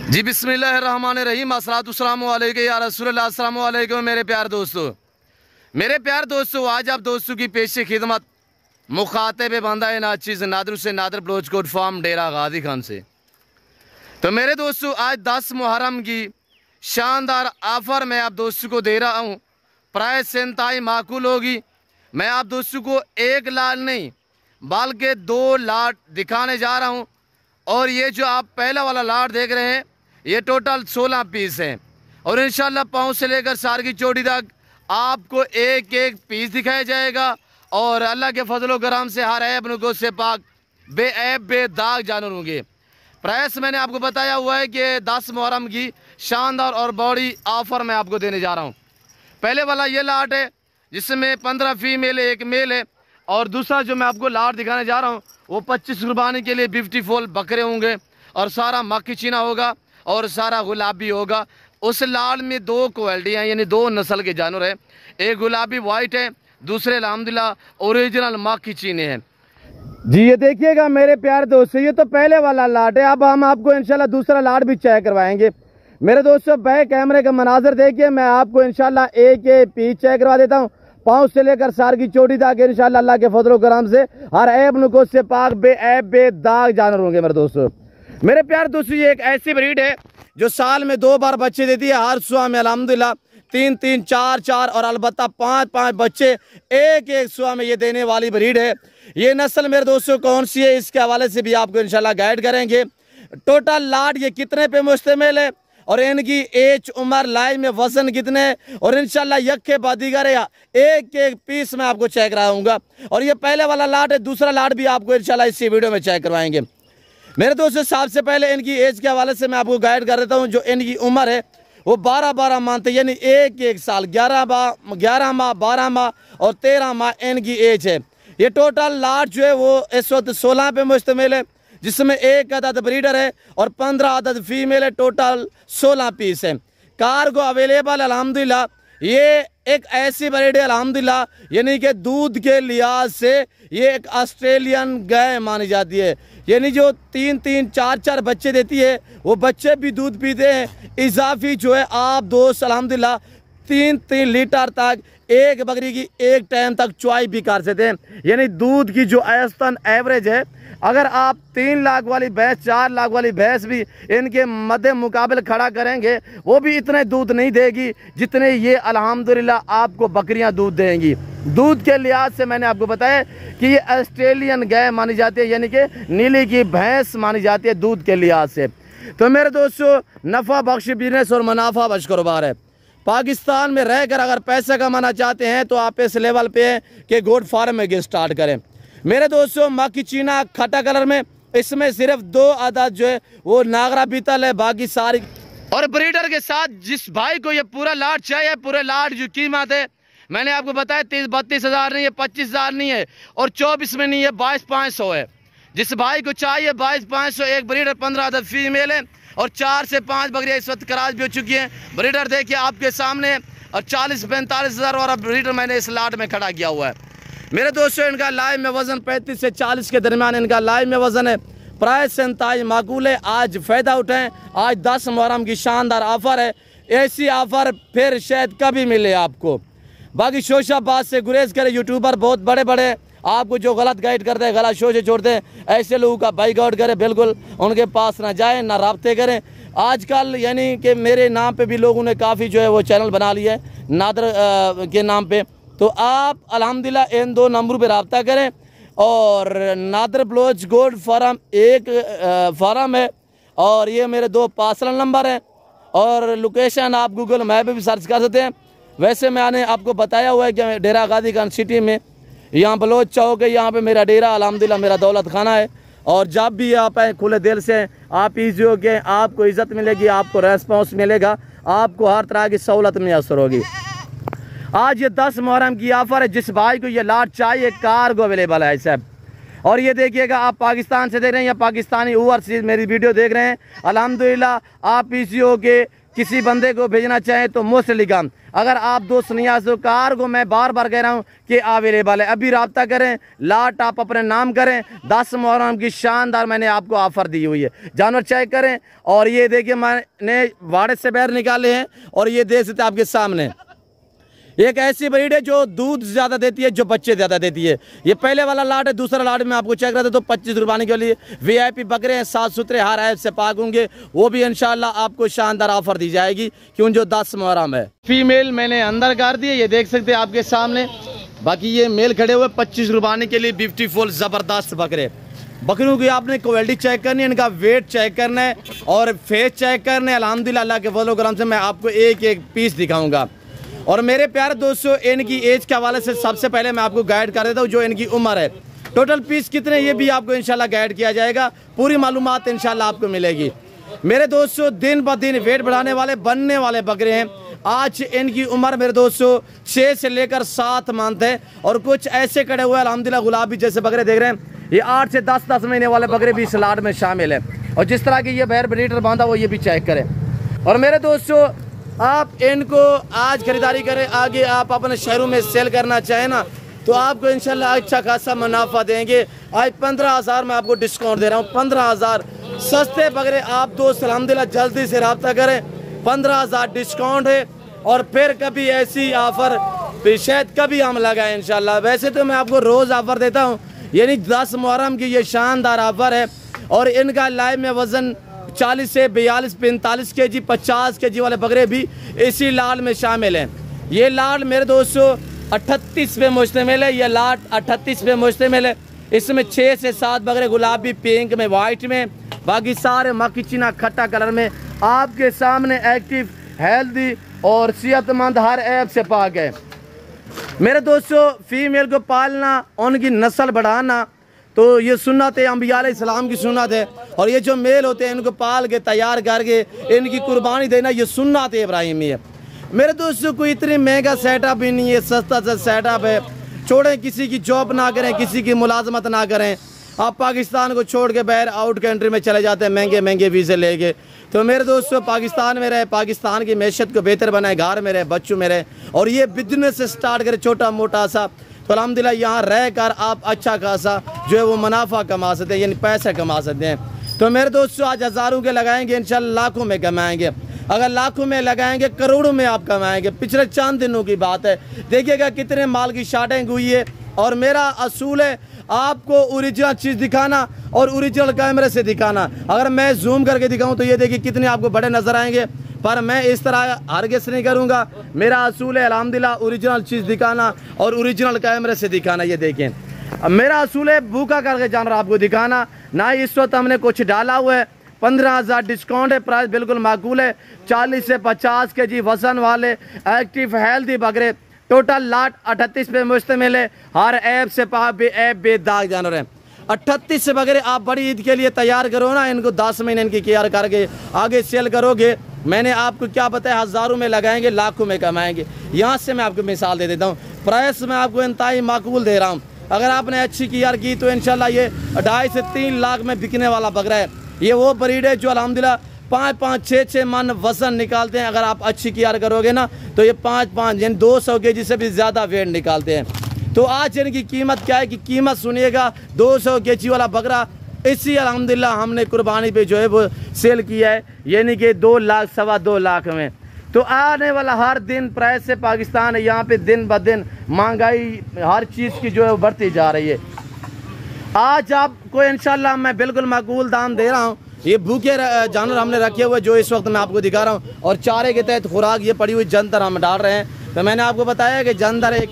जी बिस्मिल्लाहिर्रहमानिर्रहीम अस्सलातुस्सलामु अलैका या रसूलल्लाह अस्सलामु अलैकुम मेरे प्यार दोस्तों आज आप दोस्तों की पेश खिदमत मुखातिब बंदा नाचीज़ नादर से नादर ब्लोच कोट फार्म डेरा गाजी खान से। तो मेरे दोस्तों आज 10 मुहर्रम की शानदार ऑफ़र मैं आप दोस्तों को दे रहा हूँ। प्राइस इंतहाई माकूल होगी। मैं आप दोस्तों को एक लाट नहीं बल्कि 2 लाट दिखाने जा रहा हूँ। और ये जो आप पहला वाला लाट देख रहे हैं ये टोटल 16 पीस हैं और इंशाल्लाह पाँव से लेकर सार की चोटी तक आपको एक एक पीस दिखाया जाएगा। और अल्लाह के फजलो करम से हर ऐब नुको से पाक बेऐब बेदाग जानवर होंगे। प्राइस मैंने आपको बताया हुआ है कि 10 मुहर्रम की शानदार और बड़ी ऑफ़र मैं आपको देने जा रहा हूँ। पहले वाला ये लाट है जिसमें 15 फीमेल है, 1 मेल है। और दूसरा जो मैं आपको लाट दिखाने जा रहा हूँ वो 25 कुर्बानी के लिए 54 बकरे होंगे और सारा मक्खी चीना होगा और सारा गुलाबी होगा। उस लाट में 2 क्वालिटी हैं यानी 2 नस्ल के जानवर हैं। एक गुलाबी वाइट है, दूसरे अल्हम्दुलिल्लाह ओरिजिनल मक्खी चीने हैं। जी ये देखिएगा मेरे प्यारे दोस्तों, ये तो पहले वाला लाट है। अब हम आपको इंशाल्लाह दूसरा लाट भी चेक करवाएंगे। मेरे दोस्तों बैक कैमरे का मनाजर देखिए, मैं आपको इंशाल्लाह एक एक पीस चेक करवा देता हूँ। पाँव से लेकर सार की चोटी तक इंशाल्लाह अल्लाह के फजलो करम से हर ऐब नुकोस से पाक बेऐब बेदाग जानवर होंगे। मेरे प्यारे दोस्तों ये एक ऐसी ब्रीड है जो साल में 2 बार बच्चे देती है। हर सुबह में अल्हम्दुलिल्लाह 3-3, 4-4 और अलबत्ता 5-5 बच्चे एक सुबह में ये देने वाली ब्रीड है। ये नस्ल मेरे दोस्तों कौन सी है इसके हवाले से भी आपको इंशाल्लाह गाइड करेंगे। टोटल लाट ये कितने पे मुश्तमिल है और इनकी एज उम्र लाइफ में वजन कितने और इंशाल्लाह यक्के बादीगर एक एक पीस में आपको चेक कराऊंगा। और ये पहले वाला लाट है, दूसरा लाट भी आपको इंशाल्लाह इसी वीडियो में चेक करवाएंगे। मेरे दोस्तों सबसे पहले इनकी एज के हवाले से मैं आपको गाइड कर देता हूँ। जो इनकी उम्र है वो 12 माह यानी एक साल 11 माह 12 माह और 13 माह इनकी एज है। ये टोटल लाट जो है वो इस वक्त 16 पे मुश्तमिल है जिसमें 1 अदद ब्रीडर है और 15 अदद फीमेल है। टोटल 16 पीस है। कार्गो अवेलेबल अल्हम्दुलिल्लाह। ये एक ऐसी ब्रीड है अल्हम्दुलिल्लाह यानी कि दूध के लिहाज से ये एक ऑस्ट्रेलियन गाय मानी जाती है। यानी जो 3-3, 4-4 बच्चे देती है वो बच्चे भी दूध पीते हैं। इजाफी जो है आप दोस्त अल्हम्दुलिल्लाह 3-3 लीटर तक एक बकरी की एक टाइम तक चुआई भी कर सकते हैं। यानी दूध की जो औसतन एवरेज है, अगर आप 3 लाख वाली भैंस 4 लाख वाली भैंस भी इनके मध्य मुकाबले खड़ा करेंगे वो भी इतने दूध नहीं देगी जितने ये अल्हम्दुलिल्लाह आपको बकरियां दूध देंगी। दूध के लिहाज से मैंने आपको बताया कि ये ऑस्ट्रेलियन गाय मानी जाती है यानी कि नीली की भैंस मानी जाती है दूध के लिहाज से। तो मेरे दोस्तों नफ़ा बख्श बिजनेस और मुनाफा बख्श कारोबार है। पाकिस्तान में रहकर अगर पैसा कमाना चाहते हैं तो आप इस लेवल पे हैं कि गोट फार्म में स्टार्ट करें। मेरे दोस्तों मक्खी चीना खट्टा कलर में, इसमें सिर्फ 2 अदद जो है वो नागरा बीतल है, बाकी सारी। और ब्रीडर के साथ जिस भाई को ये पूरा लाट चाहिए, पूरे लाट जो कीमत है मैंने आपको बताया 30-32 हज़ार नहीं है, 25 हज़ार नहीं है और 24 में नहीं है, 22,500 है। जिस भाई को चाहिए 22,500। एक ब्रीडर 15 अदद फीमेल है और 4 से 5 बकरियाँ इस वक्त कराज भी हो चुकी हैं। ब्रीडर देखिए आपके सामने और 40-45 हज़ार वाला ब्रीडर मैंने इस लाट में खड़ा किया हुआ है। मेरे दोस्तों इनका लाइव में वजन 35 से 40 के दरमियान इनका लाइव में वजन है। प्राइस इंतहाई माकूल है। आज फ़ायदा उठाएं। आज 10 मुहर्रम की शानदार ऑफ़र है। ऐसी ऑफ़र फिर शायद कभी मिले आपको। बाकी शोशाबाद से गुरेज करें। यूट्यूबर बहुत बड़े बड़े आपको जो गलत गाइड करते हैं, गलत शोशे छोड़ते हैं, ऐसे लोगों का बाइकआउट करें। बिल्कुल उनके पास ना जाएं, ना रब्ते करें। आजकल यानी कि मेरे नाम पे भी लोगों ने काफ़ी जो है वो चैनल बना लिया है नादर के नाम पे। तो आप अल्हम्दुलिल्लाह इन 2 नंबरों पे रब्ता करें। और नादर ब्लोच गोल्ड फार्म एक फार्म है और ये मेरे 2 पर्सनल नंबर हैं और लोकेशन आप गूगल मैप पे भी सर्च कर सकते हैं। वैसे मैंने आपको बताया हुआ है कि डेरा गाजी खान सिटी में यहाँ बलोच चौक है, यहाँ पे मेरा डेरा अल्हम्दुलिल्लाह मेरा दौलत खाना है। और जब भी आप आए खुले दिल से आप ईजी हो गए, आपको इज़्ज़त मिलेगी, आपको रेस्पॉन्स मिलेगा, आपको हर तरह की सहूलत मैसर होगी। आज ये 10 मुहर्रम की ऑफ़र है। जिस भाई को ये लाट चाहिए कार्गो अवेलेबल है साहब। और ये देखिएगा, आप पाकिस्तान से देख रहे हैं या पाकिस्तानी ओवरसीज मेरी वीडियो देख रहे हैं, अल्हम्दुलिल्लाह आप पीसीओ के किसी बंदे को भेजना चाहें तो मोस्ट वेलकम। अगर आप दोस्त नहीं आ तो कार्गो मैं बार बार कह रहा हूँ कि अवेलेबल है, अभी रब्ता करें, लाट आप अपने नाम करें। 10 मुहर्रम की शानदार मैंने आपको ऑफर दी हुई है, जानवर चेक करें। और ये देखिए मैंने वाड़े से बाहर निकाले हैं और ये देख सकते आपके सामने एक ऐसी ब्रीड है जो दूध ज़्यादा देती है, जो बच्चे ज़्यादा देती है। ये पहले वाला लाट है। दूसरा लाट में आपको चेक रहा था तो 25 रुपये के लिए VIP बकरे हैं, साफ सुथरे, हर ऐप से पाक होंगे, वो भी इंशाल्लाह आपको शानदार ऑफर दी जाएगी क्यों जो 10 मुहर्रम है। फीमेल मैंने अंदर कर दी है, ये देख सकते हैं आपके सामने। बाकी ये मेल खड़े हुए 25 रुपये के लिए ब्यूटीफुल ज़बरदस्त बकरे। बकरियों की आपने क्वालिटी चेक करनी है, इनका वेट चेक करना है और फेस चेक करना है। अल्हम्दुलिल्लाह अल्लाह के फज़ल व करम से मैं आपको एक एक पीस दिखाऊंगा। और मेरे प्यारे दोस्तों, इनकी एज के हवाले से सबसे पहले मैं आपको गाइड कर देता हूँ जो इनकी उम्र है, टोटल पीस कितने, ये भी आपको इंशाल्लाह गाइड किया जाएगा, पूरी मालूमात इंशाल्लाह आपको मिलेगी। मेरे दोस्तों, दिन ब दिन वेट बढ़ाने वाले बनने वाले बकरे हैं। आज इनकी उम्र मेरे दोस्तों 6 से लेकर 7 मंथ है और कुछ ऐसे खड़े हुए अल्हम्दुलिल्लाह गुलाबी जैसे बकरे देख रहे हैं, ये 8 से 10 महीने वाले बकरे भी इस लाट में शामिल है। और जिस तरह की ये बैर ब्रीडर बांधा वो ये भी चेक करें। और मेरे दोस्तों, आप इनको आज खरीदारी करें, आगे आप अपने शहरों में सेल करना चाहें ना तो आपको इंशाल्लाह अच्छा खासा मुनाफा देंगे। आज 15,000 मैं आपको डिस्काउंट दे रहा हूँ, 15,000 सस्ते बकरे। आप दोस्त अल्हम्दुलिल्लाह जल्दी से रब्ता करें, 15,000 डिस्काउंट है। और फिर कभी ऐसी ऑफ़र फिर शायद कभी हम लगाएं इंशाल्लाह। वैसे तो मैं आपको रोज़ ऑफ़र देता हूँ, यानी 10 मुहर्रम की ये शानदार ऑफ़र है। और इनका लाइव में वज़न 40 से 42-45 kg 50 kg वाले बकरे भी इसी लाट में शामिल हैं। ये लाट मेरे दोस्तों 38 पे मुश्तमिल है, ये लाट 38 पे मुश्तमिल है। इसमें 6 से 7 बकरे गुलाबी, पिंक में, वाइट में, बाकी सारे मक्खी चीना खट्टा कलर में आपके सामने एक्टिव, हेल्दी और सेहतमंद हर ऐप से पाक है। मेरे दोस्तों, फीमेल को पालना, उनकी नस्ल बढ़ाना तो ये सुन्नत है, अंबिया अलैहिस्सलाम की सुन्नत है। और ये जो मेल होते हैं इनको पाल के तैयार करके इनकी कुर्बानी देना ये सुन्नत इब्राहिमी है। मेरे दोस्तों, कोई इतनी महंगा सेटअप ही नहीं है, सस्ता सा सेटअप है। छोड़ें, किसी की जॉब ना करें, किसी की मुलाजमत ना करें। आप पाकिस्तान को छोड़ के बाहर आउट कंट्री में चले जाते हैं महंगे महंगे वीज़े लेके। तो मेरे दोस्तों, पाकिस्तान में रहे, पाकिस्तान की मैशत को बेहतर बनाए, घर में रहे, बच्चों में रहे और ये बिजनेस स्टार्ट करे छोटा मोटा सा, तो अल्हम्दुलिल्लाह यहाँ रह कर आप अच्छा खासा जो है वो मुनाफा कमा सकते हैं, यानी पैसे कमा सकते हैं। तो मेरे दोस्तों, आज हज़ारों के लगाएंगे, इंशाल्लाह लाखों में कमाएंगे। अगर लाखों में लगाएंगे करोड़ों में आप कमाएंगे। पिछले चंद दिनों की बात है, देखिएगा कितने माल की शार्टिंग हुई है। और मेरा असूल है आपको ओरिजिनल चीज़ दिखाना और ओरिजिनल कैमरे से दिखाना। अगर मैं जूम करके दिखाऊं तो ये देखिए कितने आपको बड़े नज़र आएंगे, पर मैं इस तरह हरगिज़ नहीं करूंगा। मेरा असूल है अल्हम्दुलिल्लाह ओरिजिनल चीज़ दिखाना और ओरिजिनल कैमरे से दिखाना। ये देखें, अब मेरा असूल है भूखा करके जानवर आपको दिखाना ना। इस वक्त हमने कुछ डाला हुआ है, 15,000 डिस्काउंट है, प्राइस बिल्कुल माकूल है। 40 से 50 kg वजन वाले एक्टिव हेल्दी बकरे, टोटल लाट 38 पे मुश्तमिल है। हर ऐप से ऐप बेदाग जानवर हैं। 38 से बकरे आप बड़ी ईद के लिए तैयार करो ना, इनको 10 महीने इनकी केयर करके आगे सेल करोगे। मैंने आपको क्या बताया, हज़ारों में लगाएंगे, लाखों में कमाएंगे। यहाँ से मैं आपको मिसाल दे देता हूँ, प्राइस मैं आपको इंतहाई माकूल दे रहा हूँ। अगर आपने अच्छी केयर की तो इंशाल्लाह ये 2.5 से 3 लाख में बिकने वाला बकरा है। ये वो ब्रीड है जो अल्हम्दुलिल्लाह 5-5, 6-6 मन वज़न निकालते हैं। अगर आप अच्छी केयर करोगे ना तो ये 5-5 यानी 200 kg से भी ज़्यादा वेट निकालते हैं। तो आज इनकी कीमत क्या है कि कीमत सुनिएगा, 200 kg वाला बकरा इसी अल्हम्दुलिल्लाह हमने कुर्बानी पे जो है वो सेल किया है, यानी कि 2 लाख 2.25 लाख में। तो आने वाला हर दिन प्राइस से पाकिस्तान है, यहाँ पे दिन ब दिन महंगाई हर चीज़ की जो है वो बढ़ती जा रही है। आज आपको इंशाल्लाह मैं बिल्कुल माकूल दाम दे रहा हूँ। ये भूखे जानवर हमने रखे हुए जो इस वक्त मैं आपको दिखा रहा हूँ, और चारे के तहत खुराक ये पड़ी हुई जंतर हम डाल रहे हैं। तो मैंने आपको बताया कि जंतर एक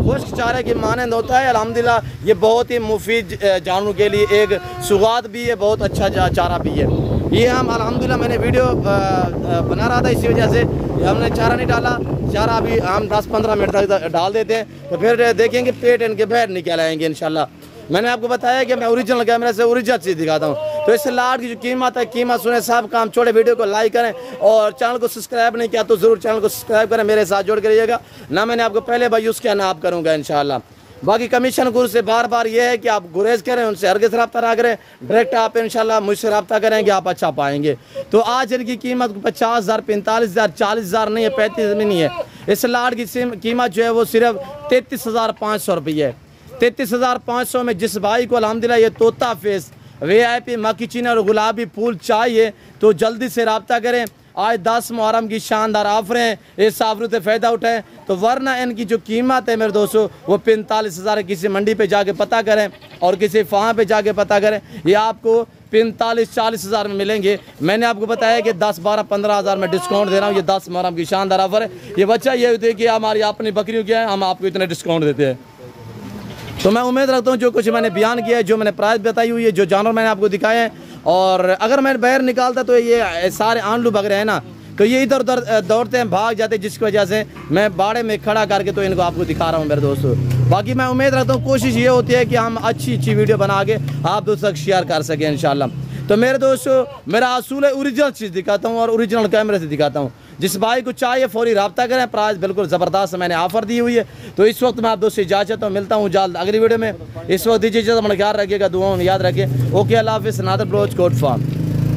खुश्क चारे की मानंद होता है। अल्हम्दुलिल्लाह ये बहुत ही मुफीद जानवरों के लिए एक सुगात भी है, बहुत अच्छा चारा भी है। ये हम अल्हम्दुलिल्लाह मैंने वीडियो बना रहा था, इसी वजह से हमने चारा नहीं डाला। चारा अभी हम 10-15 मिनट तक डाल देते हैं, तो फिर देखेंगे पेट इनके बाहर निकल आएंगे इंशाल्लाह। मैंने आपको बताया कि मैं ओरिजिनल कैमरे से ओरिजिनल चीज़ दिखाता हूँ। तो इस लाट की जो कीमत है, कीमत सुने, सब काम छोड़े, वीडियो को लाइक करें और चैनल को सब्सक्राइब नहीं किया तो ज़रूर चैनल को सब्सक्राइब करें, मेरे साथ जोड़ के रहिएगा ना। मैंने आपको पहले भाई उसके ना आप करूँगा इंशाल्लाह। बाकी कमीशन गुरु से बार बार ये है कि आप गुरेज करें, उनसे हरगिज़ रब्ता ना करें, डायरेक्ट आप इंशाल्लाह मुझसे रब्ता करेंगे, आप अच्छा पाएंगे। तो आज इनकी कीमत 50,000, 45,000, 40,000 नहीं है, 35 भी नहीं है। इस लाट की कीमत जो है वो सिर्फ 33,500 रुपये है। 33,500 में जिस भाई को अल्हम्दुलिल्लाह ये तोता फेस VIP मक्खी चीनी और गुलाबी फूल चाहिए तो जल्दी से रब्ता करें। आज 10 मुहर्रम की शानदार ऑफर हैं, इस ऑफर से फ़ायदा उठाएं। तो वरना इनकी जो कीमत है मेरे दोस्तों वो 45,000 किसी मंडी पे जाके पता करें और किसी फार्म पे जाके पता करें, ये आपको 45-40,000 में मिलेंगे। मैंने आपको बताया कि 10, 12, 15,000 में डिस्काउंट दे रहा हूँ। ये 10 मुहर्रम की शानदार ऑफर है। ये बच्चा ये होती है कि हमारी अपनी बकरियों की है, हम आपको इतने डिस्काउंट देते हैं। तो मैं उम्मीद रखता हूँ जो कुछ मैंने बयान किया है, जो मैंने प्राइस बताई हुई है, जो जानवर मैंने आपको दिखाए हैं, और अगर मैं बाहर निकालता तो ये सारे आंडू बकरे हैं ना, तो ये इधर उधर दौड़ते हैं, भाग जाते हैं, जिसकी वजह से मैं बाड़े में खड़ा करके तो इनको आपको दिखा रहा हूँ मेरे दोस्तों। बाकी मैं उम्मीद रखता हूँ, कोशिश ये होती है कि हम अच्छी वीडियो बना के आप दोस्तों तक शेयर कर सकें इंशाल्लाह। तो मेरे दोस्तों मेरा असूल है ओरिजिनल चीज़ दिखाता हूँ और ओरिजिनल कैमरे से दिखाता हूँ। जिस भाई को चाहिए फौरी रब्ता करें, प्राइस बिल्कुल ज़बरदस्त मैंने ऑफर दी हुई है। तो इस वक्त मैं आप दोस्तों इजाज़त हूँ, मिलता हूँ जल्द अगली वीडियो में। इस वक्त दीजिए इजाज़त, अपना ख्याल रखिएगा, दुआओं में याद रखिए। ओके, अल्लाह हाफिज़। नादर ब्लोच कोट फार्म।